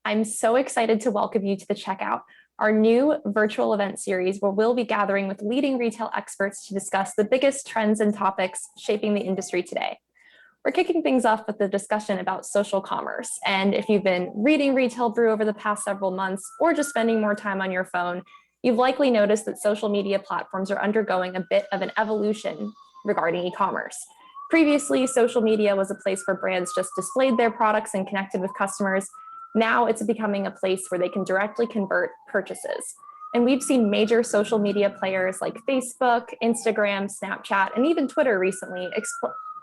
I'm so excited to welcome you to the Checkout, our new virtual event series where we'll be gathering with leading retail experts to discuss the biggest trends and topics shaping the industry today. We're kicking things off with a discussion about social commerce. And if you've been reading Retail Brew over the past several months or just spending more time on your phone, you've likely noticed that social media platforms are undergoing a bit of an evolution regarding e-commerce. Previously, social media was a place where brands just displayed their products and connected with customers. Now it's becoming a place where they can directly convert purchases. And we've seen major social media players like Facebook, Instagram, Snapchat, and even Twitter recently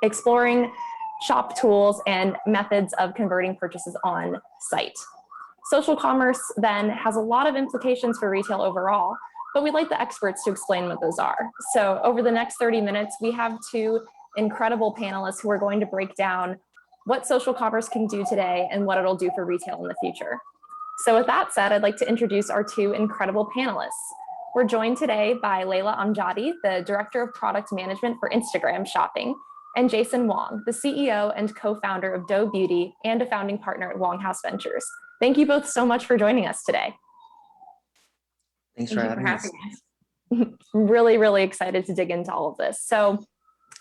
exploring shop tools and methods of converting purchases on site. Social commerce then has a lot of implications for retail overall, but we'd like the experts to explain what those are. So over the next 30 minutes, we have two incredible panelists who are going to break down what social commerce can do today and what it'll do for retail in the future. So with that said, I'd like to introduce our two incredible panelists. We're joined today by Leila Amjadi, the Director of Product Management for Instagram Shopping, and Jason Wong, the CEO and co-founder of Doe Beauty and a founding partner at Wong House Ventures. Thank you both so much for joining us today. Thanks for having us. Really, really excited to dig into all of this. So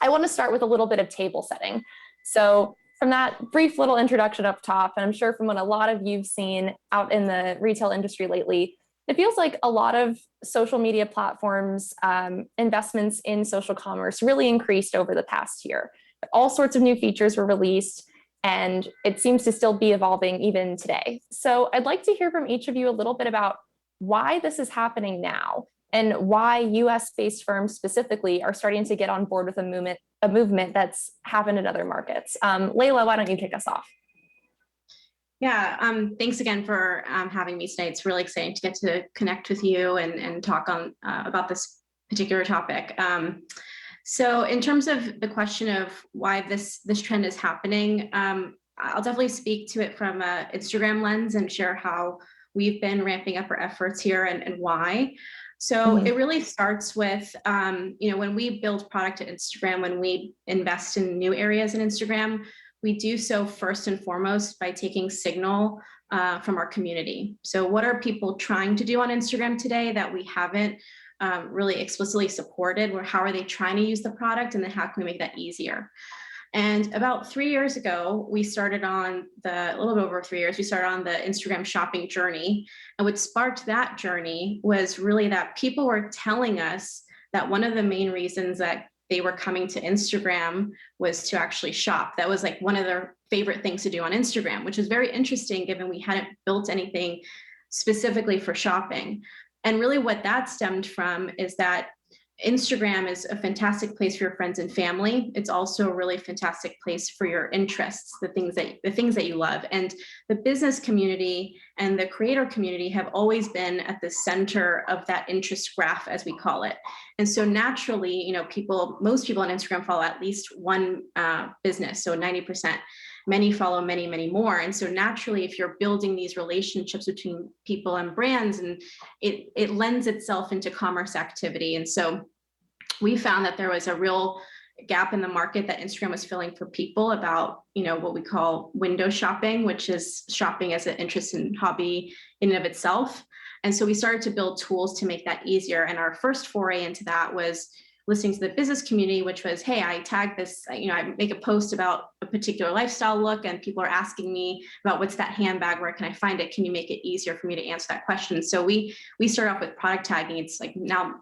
I want to start with a little bit of table setting. So from that brief little introduction up top, and I'm sure from what a lot of you've seen out in the retail industry lately, it feels like a lot of social media platforms, investments in social commerce really increased over the past year. All sorts of new features were released, and it seems to still be evolving even today. So I'd like to hear from each of you a little bit about why this is happening now and why US-based firms specifically are starting to get on board with a movement that's happened in other markets. Leila, why don't you kick us off? Yeah, thanks again for having me today. It's really exciting to get to connect with you and talk on about this particular topic. So in terms of the question of why this trend is happening, I'll definitely speak to it from an Instagram lens and share how we've been ramping up our efforts here and why. So it really starts with, when we build product to Instagram, when we invest in new areas in Instagram, we do so first and foremost by taking signal from our community. So what are people trying to do on Instagram today that we haven't really explicitly supported? Or how are they trying to use the product? And then how can we make that easier? And about 3 years ago, we started on a little bit over 3 years, we started on the Instagram shopping journey. And what sparked that journey was really that people were telling us that one of the main reasons that they were coming to Instagram was to actually shop. That was like one of their favorite things to do on Instagram, which is very interesting given we hadn't built anything specifically for shopping. And really what that stemmed from is that Instagram is a fantastic place for your friends and family. It's also a really fantastic place for your interests, the things that you love. And the business community and the creator community have always been at the center of that interest graph, as we call it. And so naturally, most people on Instagram follow at least one business, so 90%. Many follow many, many more. And so naturally, if you're building these relationships between people and brands, and it lends itself into commerce activity. And so we found that there was a real gap in the market that Instagram was filling for people about, what we call window shopping, which is shopping as an interest and hobby in and of itself. And so we started to build tools to make that easier. And our first foray into that was listening to the business community, which was, hey, I tag this, I make a post about a particular lifestyle look and people are asking me about what's that handbag, where can I find it? Can you make it easier for me to answer that question? So we start off with product tagging. It's like now,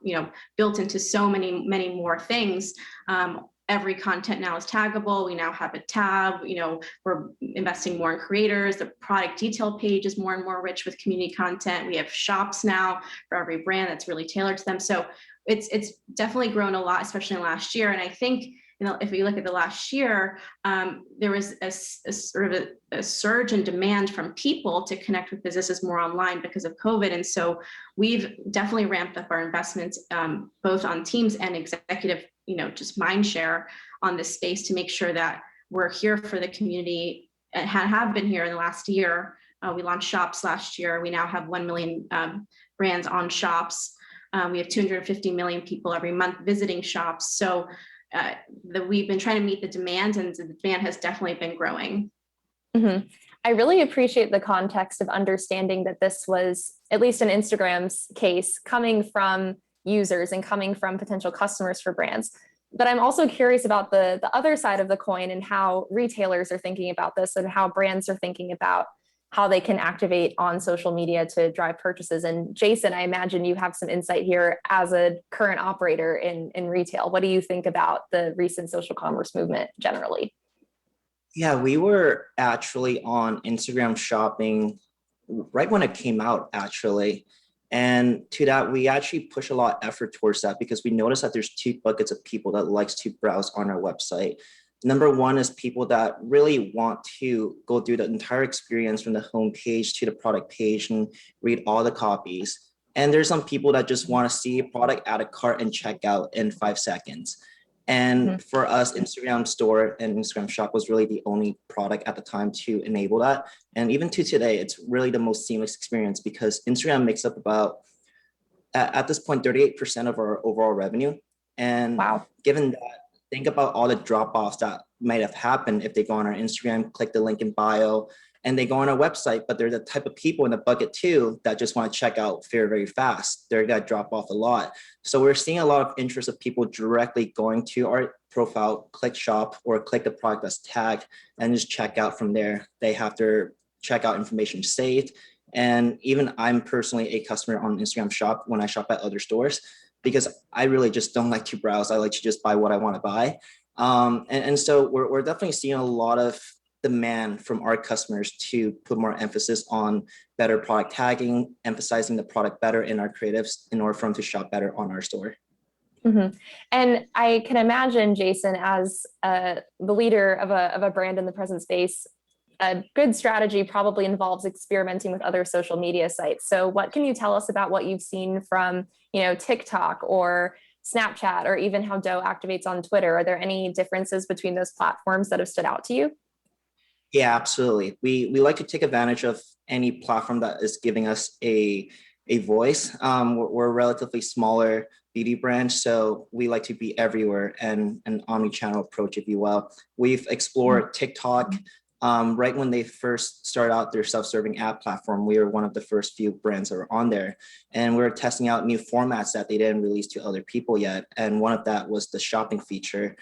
built into so many more things. Every content now is taggable. We now have a tab, we're investing more in creators. The product detail page is more and more rich with community content. We have shops now for every brand that's really tailored to them. So it's definitely grown a lot, especially in last year. And I think, if we look at the last year, there was a sort of a surge in demand from people to connect with businesses more online because of COVID. And so we've definitely ramped up our investments, both on teams and executive, just mind share on this space to make sure that we're here for the community and have been here in the last year. We launched shops last year. We now have 1 million brands on shops. We have 250 million people every month visiting shops. So we've been trying to meet the demand, and the demand has definitely been growing. Mm-hmm. I really appreciate the context of understanding that this was, at least in Instagram's case, coming from users and coming from potential customers for brands. But I'm also curious about the other side of the coin and how retailers are thinking about this and how brands are thinking about how they can activate on social media to drive purchases. And Jason, I imagine you have some insight here as a current operator in retail. What do you think about the recent social commerce movement generally? Yeah, we were actually on Instagram shopping right when it came out, actually. And to that, we actually push a lot of effort towards that because we noticed that there's two buckets of people that likes to browse on our website. Number one is people that really want to go through the entire experience from the home page to the product page and read all the copies. And there's some people that just want to see a product, add a cart, and check out in 5 seconds. And for us, Instagram store and Instagram shop was really the only product at the time to enable that. And even to today, it's really the most seamless experience because Instagram makes up about, at this point, 38% of our overall revenue. And Wow. given that, think about all the drop-offs that might have happened if they go on our Instagram, click the link in bio, and they go on our website, but they're the type of people in the bucket too that just want to check out very, very fast. They're gonna drop off a lot. So we're seeing a lot of interest of people directly going to our profile, click shop, or click the product that's tagged and just check out from there. They have their checkout information saved. And even I'm personally a customer on Instagram shop when I shop at other stores because I really just don't like to browse. I like to just buy what I want to buy. And so we're definitely seeing a lot of demand from our customers to put more emphasis on better product tagging, emphasizing the product better in our creatives in order for them to shop better on our store. Mm-hmm. And I can imagine, Jason, as the leader of a brand in the present space, a good strategy probably involves experimenting with other social media sites. So what can you tell us about what you've seen from, TikTok or Snapchat, or even how Doe activates on Twitter? Are there any differences between those platforms that have stood out to you? Yeah, absolutely. We like to take advantage of any platform that is giving us a voice. We're a relatively smaller beauty brand, so we like to be everywhere and an omni-channel approach, if you will. We've explored TikTok. Right when they first started out their self-serving app platform, we were one of the first few brands that were on there. And we were testing out new formats that they didn't release to other people yet. And one of that was the shopping feature,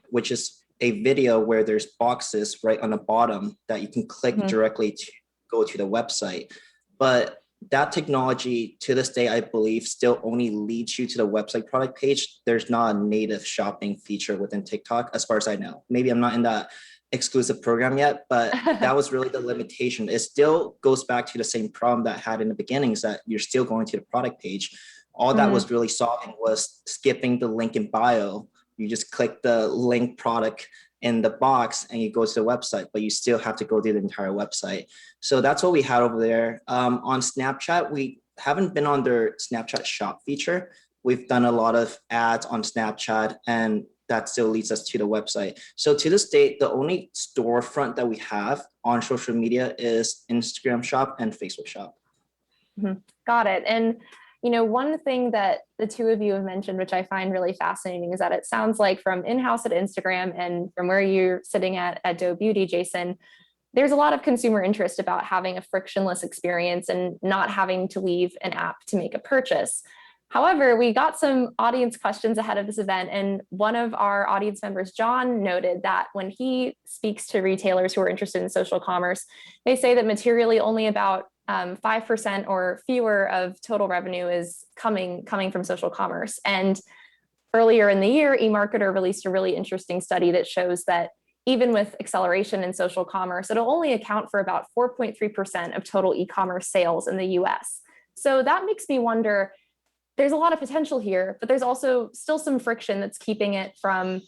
which is a video where there's boxes right on the bottom that you can click directly to go to the website. But that technology to this day, I believe, still only leads you to the website product page. There's not a native shopping feature within TikTok, as far as I know. Maybe I'm not in that exclusive program yet, but that was really the limitation. It still goes back to the same problem that I had in the beginning, is that you're still going to the product page. All that was really solving was skipping the link in bio. You just click the link product in the box and you go to the website, but you still have to go through the entire website. So that's what we had over there. On Snapchat, we haven't been on their Snapchat shop feature. We've done a lot of ads on Snapchat, and that still leads us to the website. So to this date, the only storefront that we have on social media is Instagram shop and Facebook shop. Got it. And one thing that the two of you have mentioned, which I find really fascinating, is that it sounds like from in-house at Instagram and from where you're sitting at Doe Beauty, Jason, there's a lot of consumer interest about having a frictionless experience and not having to leave an app to make a purchase. However, we got some audience questions ahead of this event, and one of our audience members, John, noted that when he speaks to retailers who are interested in social commerce, they say that materially only about 5% or fewer of total revenue is coming from social commerce. And earlier in the year, eMarketer released a really interesting study that shows that even with acceleration in social commerce, it'll only account for about 4.3% of total e-commerce sales in the US. So that makes me wonder, there's a lot of potential here, but there's also still some friction that's keeping it from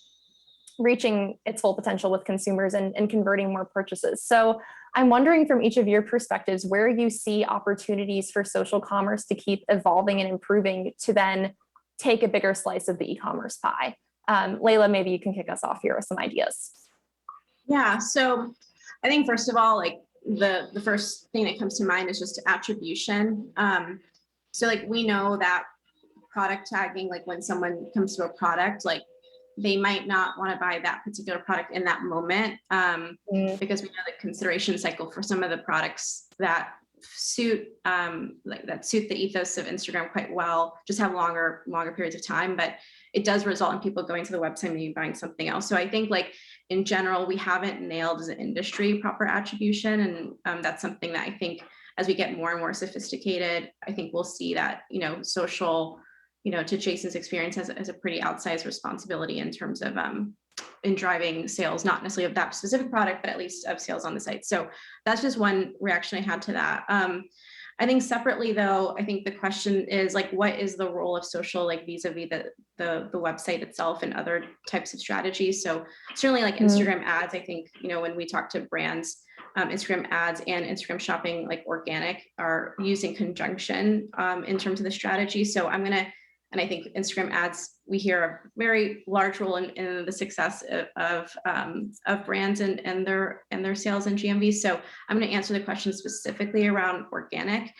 reaching its full potential with consumers and converting more purchases. So I'm wondering, from each of your perspectives, where you see opportunities for social commerce to keep evolving and improving to then take a bigger slice of the e-commerce pie. Layla, maybe you can kick us off here with some ideas. Yeah, so I think first of all, like the first thing that comes to mind is just attribution. So like we know that product tagging, like when someone comes to a product, like they might not want to buy that particular product in that moment, because we know the consideration cycle for some of the products that suit suit the ethos of Instagram quite well just have longer periods of time, but it does result in people going to the website and maybe buying something else. So I think like in general, we haven't nailed as an industry proper attribution, and that's something that I think as we get more and more sophisticated, I think we'll see that, social, to Jason's experience has a pretty outsized responsibility in terms of in driving sales, not necessarily of that specific product, but at least of sales on the site. So that's just one reaction I had to that. I think separately though, I think the question is like, what is the role of social, like vis-a-vis the website itself and other types of strategies? So certainly like Instagram ads, I think, when we talk to brands, Instagram ads and Instagram shopping, like organic, are used in conjunction in terms of the strategy. So and I think Instagram ads, we hear a very large role in the success of brands and their sales and GMV. So I'm going to answer the question specifically around organic.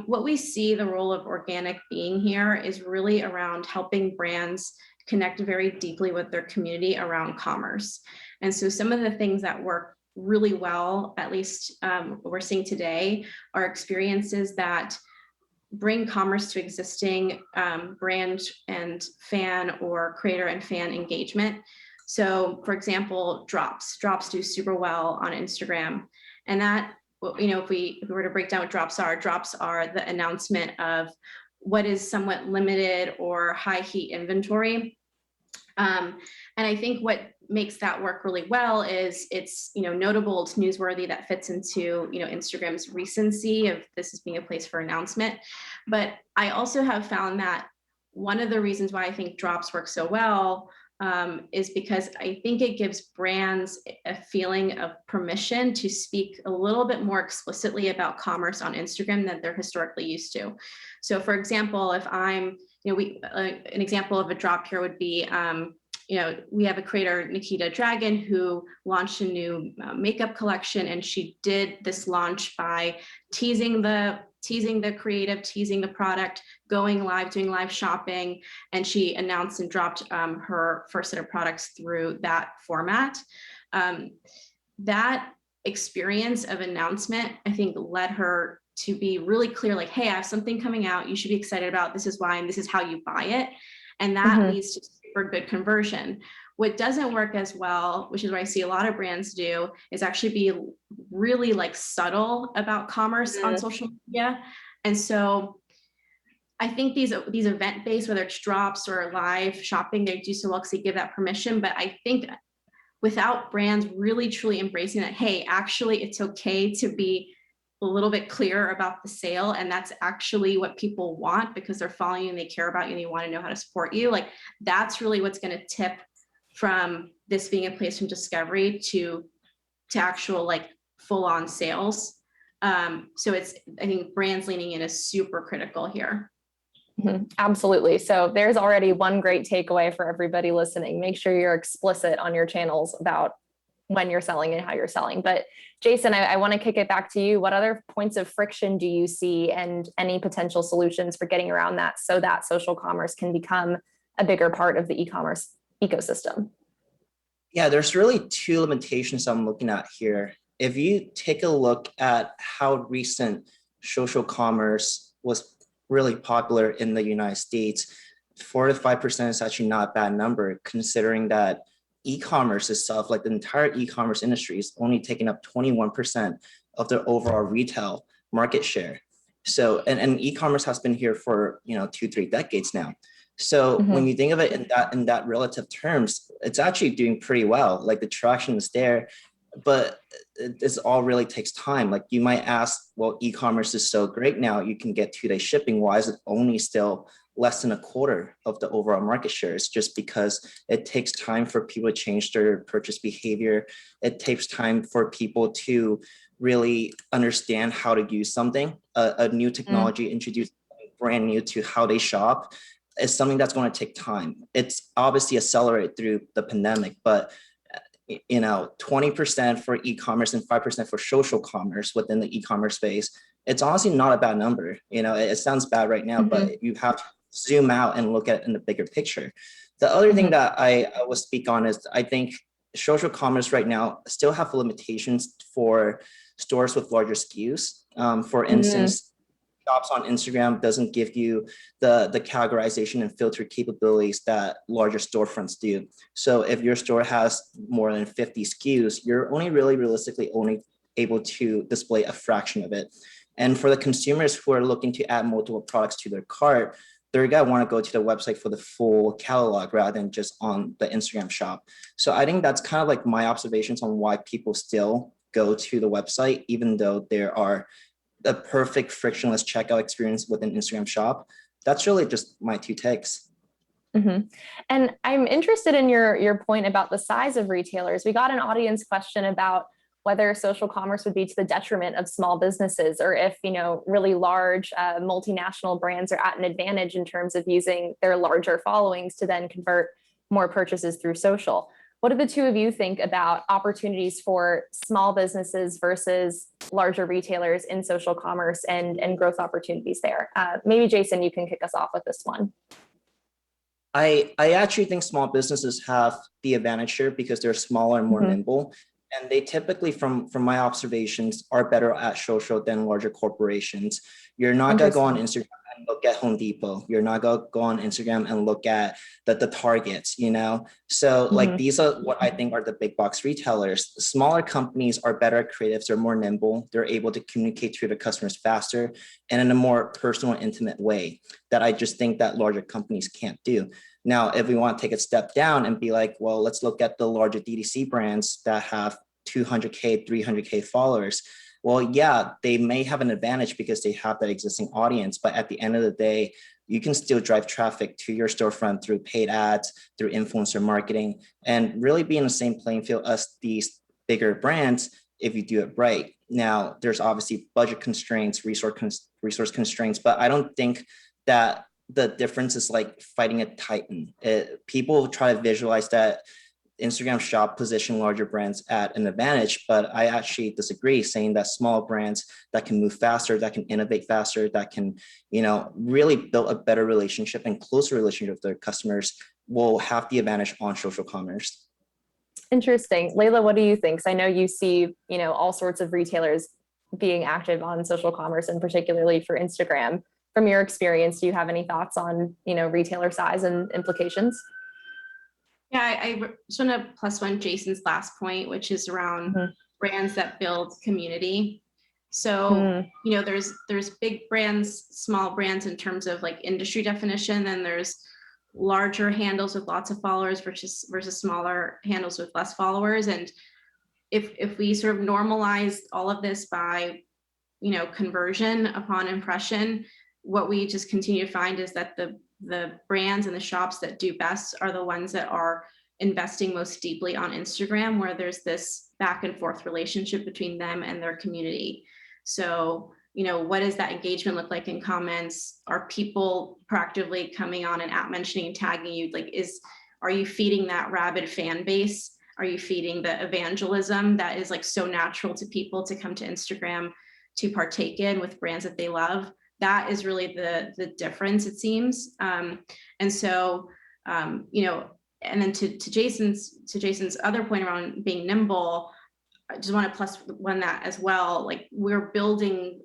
What we see the role of organic being here is really around helping brands connect very deeply with their community around commerce. And so some of the things that work really well, at least what we're seeing today, are experiences that bring commerce to existing brand and fan or creator and fan engagement. So for example, drops do super well on Instagram. And that, if we were to break down what drops are the announcement of what is somewhat limited or high heat inventory. And I think what makes that work really well is it's notable, it's newsworthy, that fits into Instagram's recency of this as being a place for announcement. But I also have found that one of the reasons why I think drops work so well is because I think it gives brands a feeling of permission to speak a little bit more explicitly about commerce on Instagram than they're historically used to. So for example, if I'm an example of a drop here would be, we have a creator, Nikita Dragon, who launched a new makeup collection, and she did this launch by teasing the creative, teasing the product, going live, doing live shopping, and she announced and dropped her first set of products through that format. That experience of announcement, I think, led her to be really clear, like, hey, I have something coming out, you should be excited about, this is why, and this is how you buy it. And that leads to super good conversion. What doesn't work as well, which is what I see a lot of brands do, is actually be really like subtle about commerce on social media. And so I think these event-based, whether it's drops or live shopping, they do so well because they give that permission. But I think without brands really truly embracing that, hey, actually it's okay to be a little bit clearer about the sale, and that's actually what people want because they're following you and they care about you and they want to know how to support you. Like, that's really what's going to tip from this being a place from discovery to actual like full-on sales. So I think brands leaning in is super critical here. Absolutely. So there's already one great takeaway for everybody listening. Make sure you're explicit on your channels about when you're selling and how you're selling. But Jason, I want to kick it back to you. What other points of friction do you see, and any potential solutions for getting around that so that social commerce can become a bigger part of the e-commerce ecosystem? Yeah, there's really two limitations I'm looking at here. If you take a look at how recent social commerce was really popular in the United States, 4 to 5% is actually not a bad number, considering that e-commerce itself, like the entire e-commerce industry, is only taking up 21% of the overall retail market share. So, and e-commerce has been here for 2-3 decades now. So when you think of it in that relative terms, it's actually doing pretty well. Like, the traction is there, but this all really takes time. Like, you might ask, well, e-commerce is so great now, you can get 2-day shipping. Why is it only still less than a quarter of the overall market share? It's just because it takes time for people to change their purchase behavior. It takes time for people to really understand how to use something. A new technology introduced brand new to how they shop is something that's going to take time. It's obviously accelerated through the pandemic, but 20% for e-commerce and 5% for social commerce within the e-commerce space, it's honestly not a bad number. It sounds bad right now, but you have to zoom out and look at it in the bigger picture. The other thing that I will speak on is I think social commerce right now still have limitations for stores with larger SKUs. For instance, shops on Instagram doesn't give you the categorization and filter capabilities that larger storefronts do. So if your store has more than 50 SKUs, you're only really realistically only able to display a fraction of it. And for the consumers who are looking to add multiple products to their cart, they're gonna want to go to the website for the full catalog rather than just on the Instagram shop. So I think that's kind of like my observations on why people still go to the website, even though there are the perfect frictionless checkout experience within Instagram shop. That's really just my two takes. And I'm interested in your point about the size of retailers. We got an audience question about whether social commerce would be to the detriment of small businesses, or if, you know, really large multinational brands are at an advantage in terms of using their larger followings to then convert more purchases through social. What do the two of you think about opportunities for small businesses versus larger retailers in social commerce and growth opportunities there? Maybe Jason, you can kick us off with this one. I actually think small businesses have the advantage here because they're smaller and more nimble. And they typically, from my observations, are better at social than larger corporations. You're not gonna go on Instagram and look at Home Depot. You're not gonna go on Instagram and look at the Targets, you know? So like these are what I think are the big box retailers. Smaller companies are better at creatives, they're more nimble, they're able to communicate to the customers faster and in a more personal and intimate way that I just think that larger companies can't do. Now, if we want to take a step down and be like, well, let's look at the larger DTC brands that have 200K, 300K followers. Well, yeah, they may have an advantage because they have that existing audience, but at the end of the day, you can still drive traffic to your storefront through paid ads, through influencer marketing, and really be in the same playing field as these bigger brands if you do it right. Now, there's obviously budget constraints, resource constraints, but I don't think that the difference is like fighting a titan. People try to visualize that Instagram shop position larger brands at an advantage, but I actually disagree, saying that small brands that can move faster, that can innovate faster, that can, you know, really build a better relationship and closer relationship with their customers will have the advantage on social commerce. Interesting. Layla, what do you think? 'Cause I know you see, you know, all sorts of retailers being active on social commerce, and particularly for Instagram. From your experience, do you have any thoughts on, you know, retailer size and implications? Yeah, I just want to plus one Jason's last point, which is around brands that build community. So, you know, there's big brands, small brands in terms of like industry definition, and there's larger handles with lots of followers versus smaller handles with less followers. And if we sort of normalize all of this by, you know, conversion upon impression, what we just continue to find is that the brands and the shops that do best are the ones that are investing most deeply on Instagram, where there's this back and forth relationship between them and their community. So, you know, what does that engagement look like in comments? Are people proactively coming on and at mentioning and tagging you? Like, are you feeding that rabid fan base? Are you feeding the evangelism that is like so natural to people to come to Instagram to partake in with brands that they love? That is really the difference, it seems. And so, you know, and then to Jason's other point around being nimble, I just want to plus one that as well. Like, we're building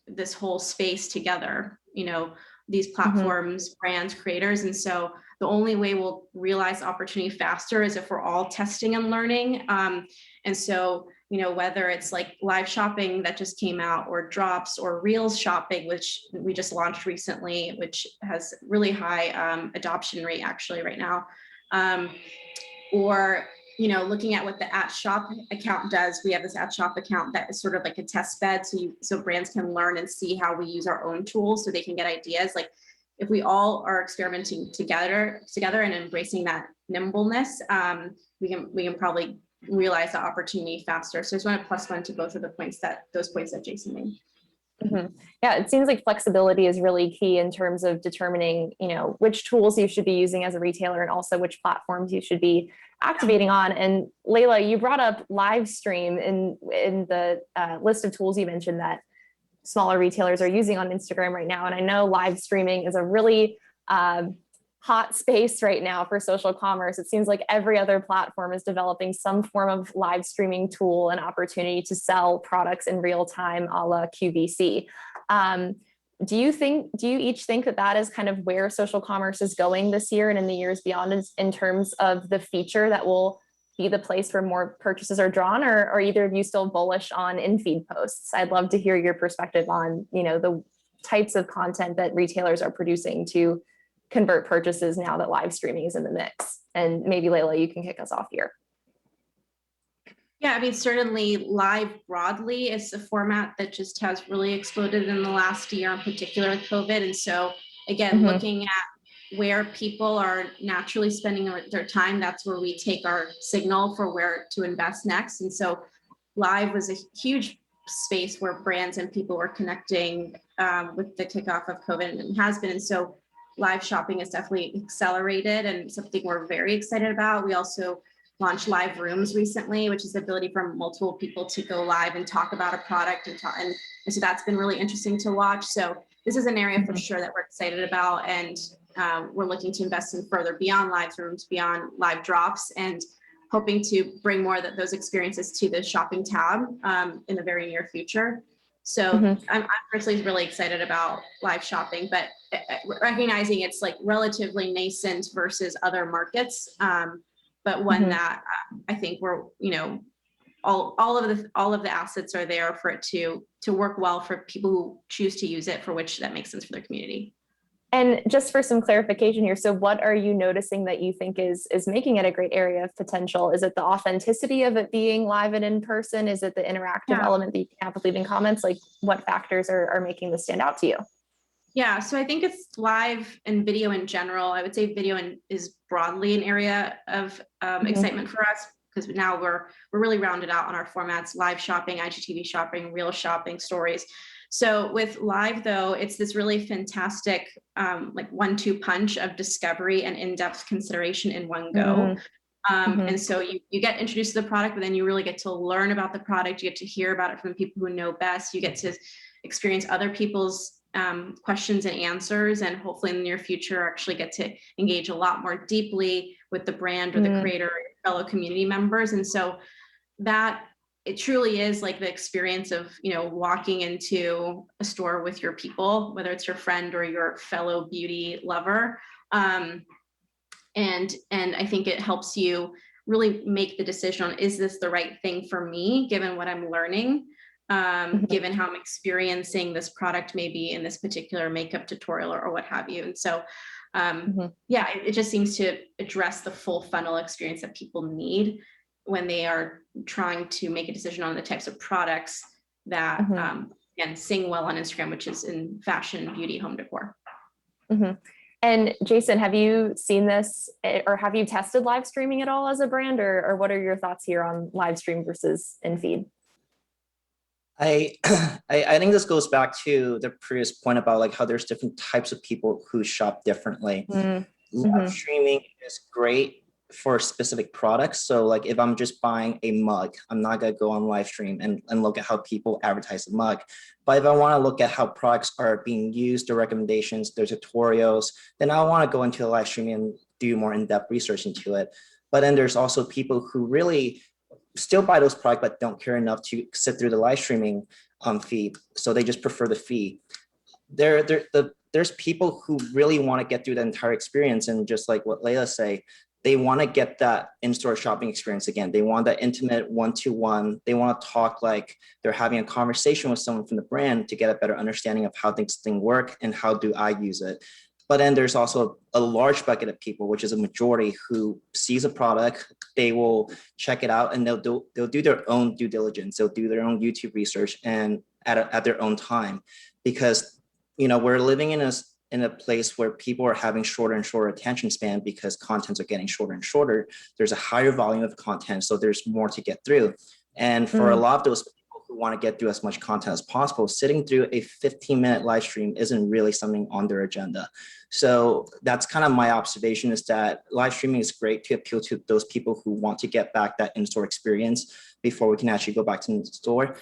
this whole space together, you know, these platforms, brands, creators. And so the only way we'll realize opportunity faster is if we're all testing and learning. And so, you know, whether it's like live shopping that just came out, or drops, or reels shopping, which we just launched recently, which has really high adoption rate actually right now. Or, you know, looking at what the @shop account does. We have this @shop account that is sort of like a test bed. So brands can learn and see how we use our own tools so they can get ideas. Like, if we all are experimenting together and embracing that nimbleness, we can probably realize the opportunity faster. So I just want to plus one to both of those points that Jason made. Yeah, it seems like flexibility is really key in terms of determining, you know, which tools you should be using as a retailer, and also which platforms you should be activating on. And Layla, you brought up live stream in the list of tools you mentioned that smaller retailers are using on Instagram right now. And I know live streaming is a really hot space right now for social commerce. It seems like every other platform is developing some form of live streaming tool and opportunity to sell products in real time, a la QVC. Do you each think that that is kind of where social commerce is going this year and in the years beyond in terms of the feature that will be the place where more purchases are drawn, or are either of you still bullish on Infeed posts? I'd love to hear your perspective on, the types of content that retailers are producing to convert purchases now that live streaming is in the mix. And maybe Layla, you can kick us off here. Yeah, I mean, certainly live broadly is a format that just has really exploded in the last year, in particular with COVID. And so again, looking at where people are naturally spending their time, that's where we take our signal for where to invest next. And so live was a huge space where brands and people were connecting with the kickoff of COVID, and has been. And so live shopping is definitely accelerated and something we're very excited about. We also launched live rooms recently, which is the ability for multiple people to go live and talk about a product and so that's been really interesting to watch. So this is an area for sure that we're excited about, and we're looking to invest in further beyond live rooms, beyond live drops, and hoping to bring more of those experiences to the shopping tab in the very near future. So I'm personally really excited about live shopping, but recognizing it's like relatively nascent versus other markets, but one that I think we're, all of the assets are there for it to work well for people who choose to use it for which that makes sense for their community. And just for some clarification here, so what are you noticing that you think is making it a great area of potential? Is it the authenticity of it being live and in person? Is it the interactive element that you can have with leaving comments? Like, what factors are making this stand out to you? Yeah, so I think it's live and video in general. I would say video is broadly an area of excitement for us, because now we're really rounded out on our formats: live shopping, IGTV shopping, real shopping, stories. So with live, though, it's this really fantastic like 1-2 punch of discovery and in-depth consideration in one go. And so you get introduced to the product, but then you really get to learn about the product. You get to hear about it from the people who know best. You get to experience other people's questions and answers, and hopefully in the near future actually get to engage a lot more deeply with the brand or the creator or fellow community members. And so that it truly is like the experience of, walking into a store with your people, whether it's your friend or your fellow beauty lover. And I think it helps you really make the decision on, is this the right thing for me, given what I'm learning, given how I'm experiencing this product, maybe in this particular makeup tutorial or what have you. And so, it just seems to address the full funnel experience that people need when they are trying to make a decision on the types of products that again sing well on Instagram, which is in fashion, beauty, home decor. And Jason, have you seen this, or have you tested live streaming at all as a brand, or what are your thoughts here on live stream versus Infeed? I think this goes back to the previous point about like how there's different types of people who shop differently. Live streaming is great for specific products. So like if I'm just buying a mug, I'm not gonna go on live stream and look at how people advertise the mug. But if I want to look at how products are being used, the recommendations, the tutorials, then I want to go into a live stream and do more in-depth research into it. But then there's also people who really still buy those products but don't care enough to sit through the live streaming feed. So they just prefer the feed. There's people who really want to get through the entire experience, and just like what Layla say, they want to get that in-store shopping experience again. They want that intimate one-to-one. They want to talk like they're having a conversation with someone from the brand to get a better understanding of how things work and how do I use it. But then there's also a large bucket of people, which is a majority, who sees a product, they will check it out, and they'll do their own due diligence. They'll do their own YouTube research and at their own time, because we're living in a place where people are having shorter and shorter attention span because contents are getting shorter and shorter. There's a higher volume of content, so there's more to get through. And for a lot of those people who want to get through as much content as possible, sitting through a 15-minute live stream isn't really something on their agenda. So that's kind of my observation, is that live streaming is great to appeal to those people who want to get back that in-store experience, before we can actually go back to the store.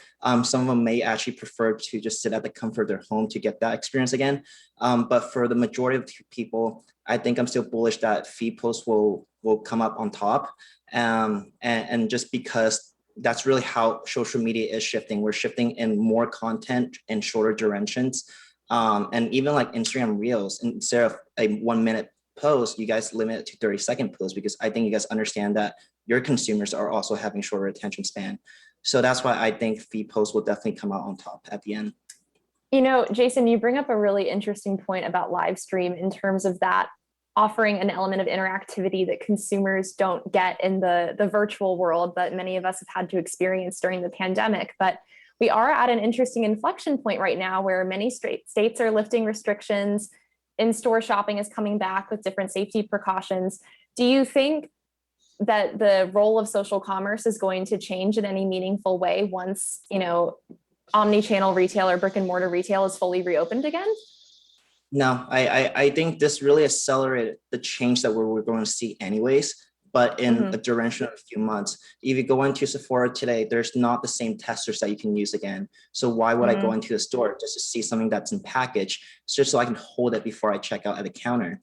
Some of them may actually prefer to just sit at the comfort of their home to get that experience again. But for the majority of people, I think I'm still bullish that feed posts will come up on top. And just because that's really how social media is shifting. We're shifting in more content in shorter durations. And even like Instagram Reels, instead of a 1 minute post, you guys limit it to 30-second posts, because I think you guys understand that your consumers are also having shorter attention span. So that's why I think feed posts will definitely come out on top at the end. You know, Jason, you bring up a really interesting point about live stream in terms of that offering an element of interactivity that consumers don't get in the virtual world that many of us have had to experience during the pandemic. But we are at an interesting inflection point right now where many states are lifting restrictions. In-store shopping is coming back with different safety precautions. Do you think that the role of social commerce is going to change in any meaningful way once, you know, omni-channel retail or brick and mortar retail is fully reopened again? No, I think this really accelerated the change that we're going to see anyways, but in a duration of a few months. If you go into Sephora today, there's not the same testers that you can use again. So why would I go into the store just to see something that's in package, just so I can hold it before I check out at the counter?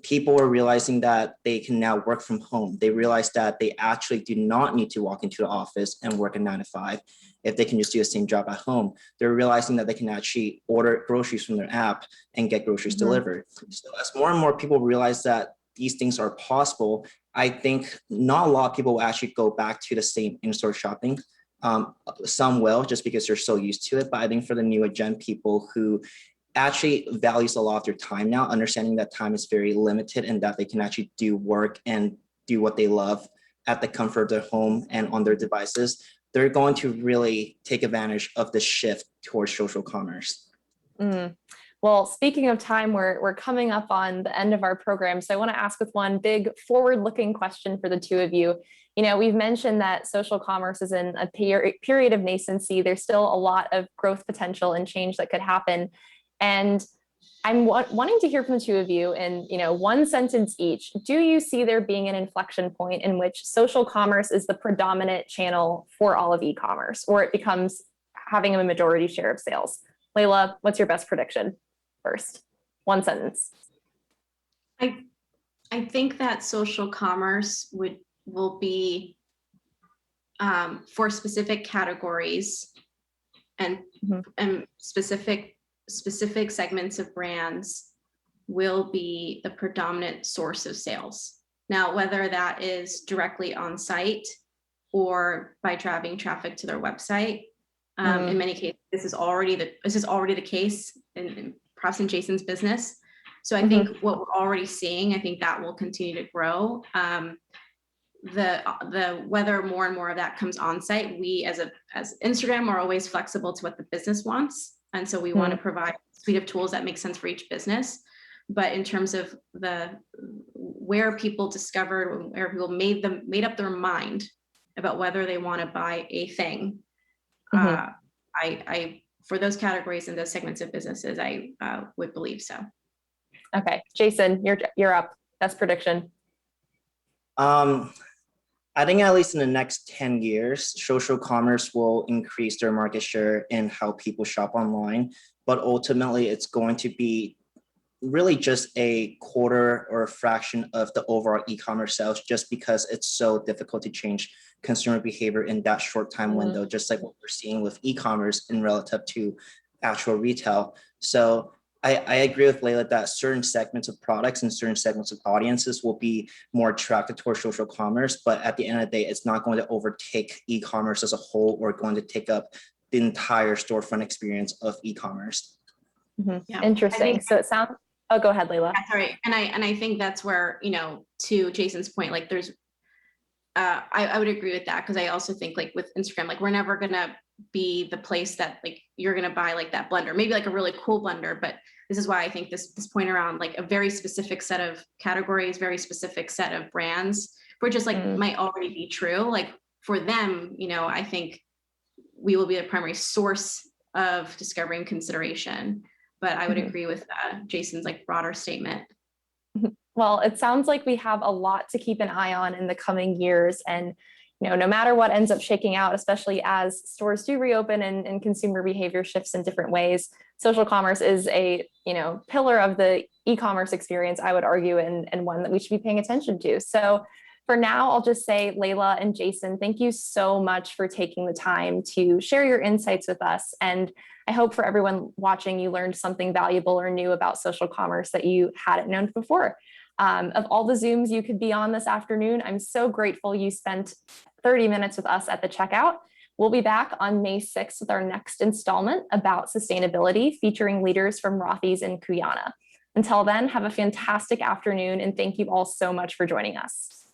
People are realizing that they can now work from home. They realize that they actually do not need to walk into the office and work a 9 to 5 if they can just do the same job at home. They're realizing that they can actually order groceries from their app and get groceries delivered. So as more and more people realize that these things are possible, I think not a lot of people will actually go back to the same in-store shopping. Some will, just because they're so used to it. But I think for the newer gen people who actually values a lot of their time now, understanding that time is very limited and that they can actually do work and do what they love at the comfort of their home and on their devices, they're going to really take advantage of the shift towards social commerce. Well, speaking of time, we're coming up on the end of our program. So I want to ask with one big forward-looking question for the two of you. You know, we've mentioned that social commerce is in a period of nascency. There's still a lot of growth potential and change that could happen. And I'm wanting to hear from the two of you in, you know, one sentence each. Do you see there being an inflection point in which social commerce is the predominant channel for all of e-commerce, or it becomes having a majority share of sales? Layla, what's your best prediction first? One sentence. I think that social commerce will be for specific categories and specific segments of brands will be the predominant source of sales. Now, whether that is directly on site or by driving traffic to their website, in many cases, this is already the case in perhaps in Jason's business. So I think what we're already seeing, I think that will continue to grow. The whether more and more of that comes on site, we as Instagram are always flexible to what the business wants. And so we want to provide a suite of tools that make sense for each business. But in terms of where people discovered, where people made up their mind about whether they want to buy a thing, I for those categories and those segments of businesses, I would believe so. Okay, Jason, you're up. Best prediction. I think at least in the next 10 years, social commerce will increase their market share in how people shop online. But ultimately, it's going to be really just a quarter or a fraction of the overall e-commerce sales, just because it's so difficult to change consumer behavior in that short time window, just like what we're seeing with e-commerce in relative to actual retail. So I agree with Layla that certain segments of products and certain segments of audiences will be more attracted towards social commerce, but at the end of the day, it's not going to overtake e-commerce as a whole or going to take up the entire storefront experience of e-commerce. Yeah. Interesting. So it sounds, oh, go ahead, Layla. That's right. And I think that's where, you know, to Jason's point, like there's, I would agree with that, because I also think like with Instagram, like we're never gonna be the place that like you're gonna buy like that blender, maybe like a really cool blender, but this is why I think this point around like a very specific set of categories, very specific set of brands, for just like might already be true. Like for them, you know, I think we will be the primary source of discovery and consideration. But I would agree with Jason's like broader statement. Well, it sounds like we have a lot to keep an eye on in the coming years. And, no matter what ends up shaking out, especially as stores do reopen and consumer behavior shifts in different ways, social commerce is a pillar of the e-commerce experience, I would argue, and one that we should be paying attention to. So for now, I'll just say, Layla and Jason, thank you so much for taking the time to share your insights with us. And I hope for everyone watching, you learned something valuable or new about social commerce that you hadn't known before. Of all the Zooms you could be on this afternoon, I'm so grateful you spent 30 minutes with us at the checkout. We'll be back on May 6th with our next installment about sustainability, featuring leaders from Rothy's and Kuyana. Until then, have a fantastic afternoon, and thank you all so much for joining us.